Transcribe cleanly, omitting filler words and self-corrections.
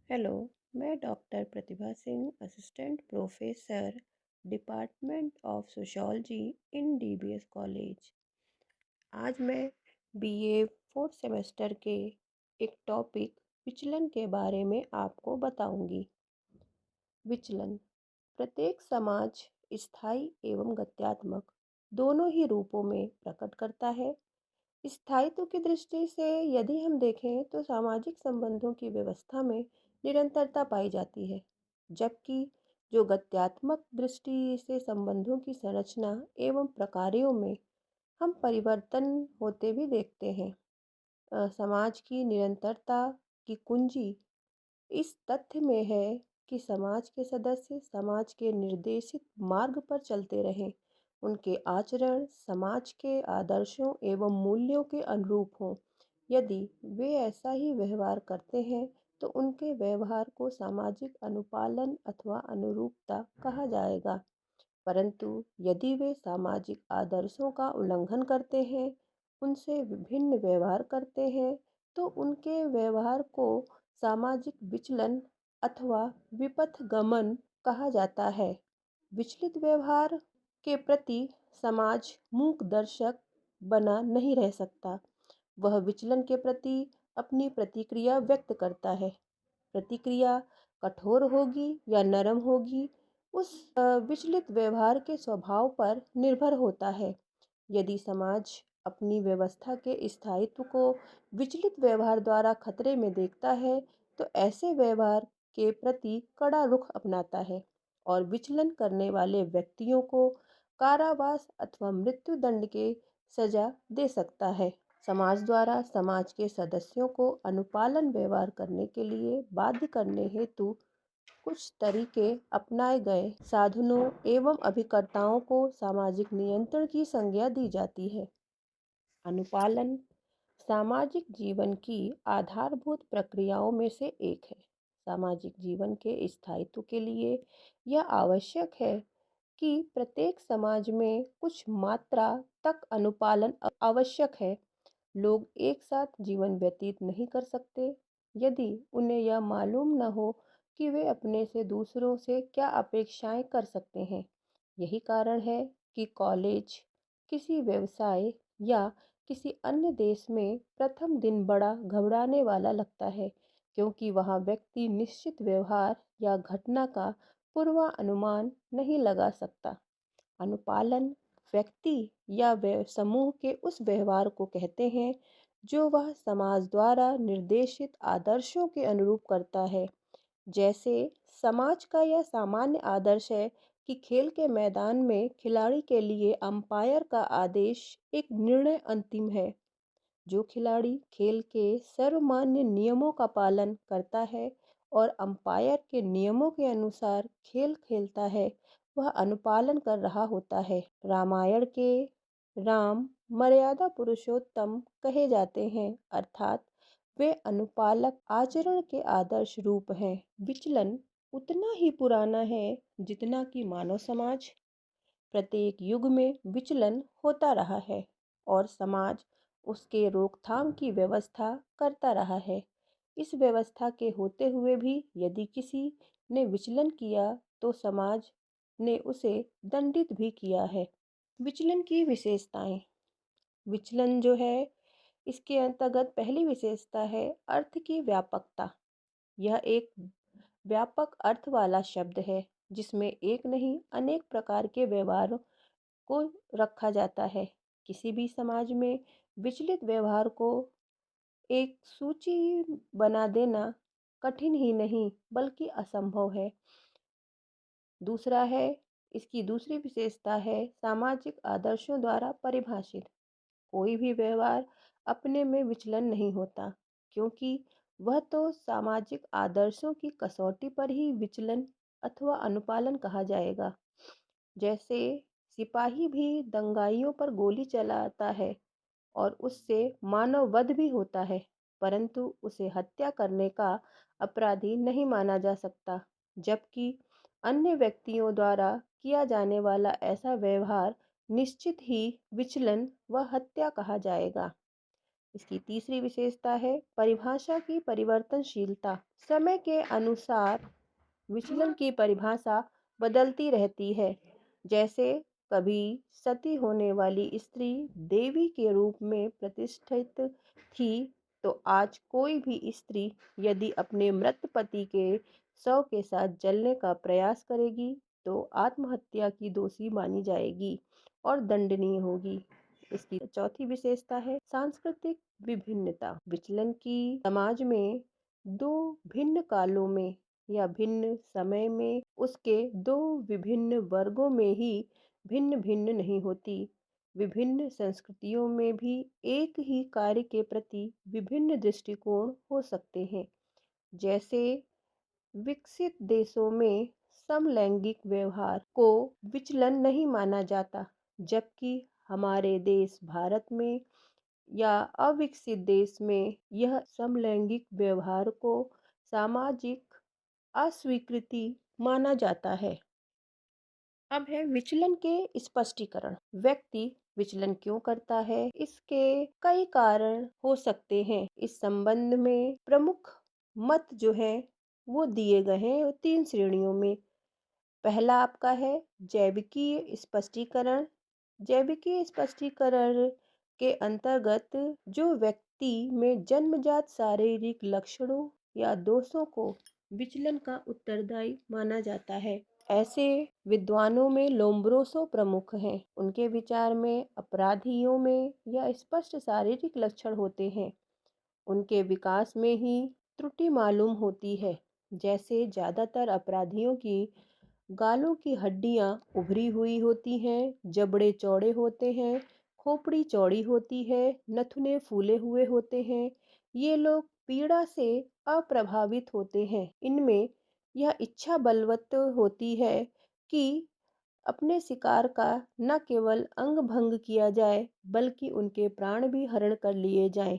Hello. मैं doctor Pratibha Singh, assistant professor, department of sociology in DBS college. आज मैं BA fourth semester के एक टॉपिक विचलन के बारे में आपको बताऊंगी। विचलन प्रत्येक समाज स्थायी एवं गत्यात्मक दोनों ही रूपों में प्रकट करता है। स्थायित्व की दृष्टि से यदि हम देखें तो सामाजिक संबंधों की व्यवस्था में निरंतरता पाई जाती है, जबकि जो गत्यात्मक दृष्टि से संबंधों की संरचना एवं प्रकारों में हम परिवर्तन होते भी देखते हैं। समाज की निरंतरता की कुंजी इस तथ्य में है कि समाज के सदस्य समाज के निर्देशित मार्ग पर चलते रहें, उनके आचरण समाज के आदर्शों एवं मूल्यों के अनुरूप हों। यदि वे ऐसा ही व्यवहार करते हैं तो उनके व्यवहार को सामाजिक अनुपालन अथवा अनुरूपता कहा जाएगा। परंतु यदि वे सामाजिक आदर्शों का उल्लंघन करते हैं, उनसे विभिन्न व्यवहार करते हैं, तो उनके व्यवहार को सामाजिक विचलन अथवा विपथगमन कहा जाता है। विचलित व्यवहार के प्रति समाज मूक दर्शक बना नहीं रह सकता। वह विचलन के प्रति अपनी प्रतिक्रिया व्यक्त करता है। प्रतिक्रिया कठोर होगी या नरम होगी, उस विचलित व्यवहार के स्वभाव पर निर्भर होता है। यदि समाज अपनी व्यवस्था के स्थायित्व को विचलित व्यवहार द्वारा खतरे में देखता है, तो ऐसे व्यवहार के प्रति कड़ा रुख अपनाता है और विचलन करने वाले व्यक्तियों को कारावास अथवा मृत्यु दंड के सजा दे सकता है। समाज द्वारा समाज के सदस्यों को अनुपालन व्यवहार करने के लिए बाध्य करने हेतु कुछ तरीके अपनाए गए साधनों एवं अभिकर्ताओं को सामाजिक नियंत्रण की संज्ञा दी जाती है। अनुपालन सामाजिक जीवन की आधारभूत प्रक्रियाओं में से एक है। सामाजिक जीवन के स्थायित्व के लिए यह आवश्यक है कि प्रत्येक समाज में कुछ मात्रा तक अनुपालन आवश्यक है। लोग एक साथ जीवन व्यतीत नहीं कर सकते यदि उन्हें यह मालूम न हो कि वे अपने से दूसरों से क्या अपेक्षाएं कर सकते हैं। यही कारण है कि कॉलेज, किसी व्यवसाय या किसी अन्य देश में प्रथम दिन बड़ा घबराने वाला लगता है, क्योंकि वहाँ व्यक्ति निश्चित व्यवहार या घटना का पूर्वानुमान नहीं लगा सकता। अनुपालन व्यक्ति या समूह के उस व्यवहार को कहते हैं जो वह समाज द्वारा निर्देशित आदर्शों के अनुरूप करता है। जैसे समाज का यह सामान्य आदर्श है कि खेल के मैदान में खिलाड़ी के लिए अंपायर का आदेश एक निर्णय अंतिम है। जो खिलाड़ी खेल के सर्वमान्य नियमों का पालन करता है और अंपायर के नियमों के अनुसार खेल खेलता है, वह अनुपालन कर रहा होता है। रामायण के राम मर्यादा पुरुषोत्तम कहे जाते हैं, अर्थात वे अनुपालक आचरण के आदर्श रूप हैं। विचलन उतना ही पुराना है जितना कि मानव समाज। प्रत्येक युग में विचलन होता रहा है और समाज उसके रोकथाम की व्यवस्था करता रहा है। इस व्यवस्था के होते हुए भी यदि किसी ने विचलन किया तो समाज ने उसे दंडित भी किया है। विचलन की विशेषताएं। विचलन जो है, इसके अंतर्गत पहली विशेषता है अर्थ की व्यापकता। यह एक व्यापक अर्थ वाला शब्द है जिसमें एक नहीं अनेक प्रकार के व्यवहार को रखा जाता है। किसी भी समाज में विचलित व्यवहार को एक सूची बना देना कठिन ही नहीं बल्कि असंभव है। दूसरा है, इसकी दूसरी विशेषता है सामाजिक आदर्शों द्वारा परिभाषित। कोई भी व्यवहार अपने में विचलन नहीं होता, क्योंकि वह तो सामाजिक आदर्शों की कसौटी पर ही विचलन अथवा अनुपालन कहा जाएगा। जैसे सिपाही भी दंगाइयों पर गोली चलाता है और उससे मानव वध भी होता है, परंतु उसे हत्या करने का अपराधी नहीं माना जा सकता। जबकि अन्य व्यक्तियों द्वारा किया जाने वाला ऐसा व्यवहार निश्चित ही विचलन व हत्या कहा जाएगा। इसकी तीसरी विशेषता है परिभाषा की परिवर्तनशीलता। समय के अनुसार विचलन की परिभाषा बदलती रहती है। जैसे कभी सती होने वाली स्त्री देवी के रूप में प्रतिष्ठित थी, तो आज कोई भी स्त्री यदि अपने मृत पति के शव के साथ जलने का प्रयास करेगी तो आत्महत्या की दोषी मानी जाएगी और दंडनीय होगी। इसकी चौथी विशेषता है सांस्कृतिक विभिन्नता। विचलन की समाज में दो भिन्न कालों में या भिन्न समय में उसके दो विभिन्न वर्गों में ही भिन्न भिन्न नहीं होती। विभिन्न संस्कृतियों में भी एक ही कार्य के प्रति विभिन्न दृष्टिकोण हो सकते हैं। जैसे विकसित देशों में समलैंगिक व्यवहार को विचलन नहीं माना जाता, जबकि हमारे देश भारत में या अविकसित देश में यह समलैंगिक व्यवहार को सामाजिक अस्वीकृति माना जाता है। अब है विचलन के स्पष्टीकरण। व्यक्ति विचलन क्यों करता है, इसके कई कारण हो सकते हैं। इस संबंध में प्रमुख मत जो है वो दिए गए हैं 3 श्रेणियों में। पहला आपका है जैविकीय स्पष्टीकरण। जैविकीय स्पष्टीकरण के अंतर्गत जो व्यक्ति में जन्मजात शारीरिक लक्षणों या दोषों को विचलन का उत्तरदायी माना जाता है। ऐसे विद्वानों में लोम्ब्रोसो प्रमुख हैं। उनके विचार में अपराधियों में यह स्पष्ट शारीरिक लक्षण होते हैं। उनके विकास में ही त्रुटि मालूम होती है। जैसे ज़्यादातर अपराधियों की गालों की हड्डियां उभरी हुई होती हैं, जबड़े चौड़े होते हैं, खोपड़ी चौड़ी होती है, नथुने फूले हुए होते हैं। ये लोग पीड़ा से अप्रभावित होते हैं। इनमें यह इच्छा बलवत्त होती है कि अपने शिकार का न केवल अंग भंग किया जाए, बल्कि उनके प्राण भी हरण कर लिए जाएं।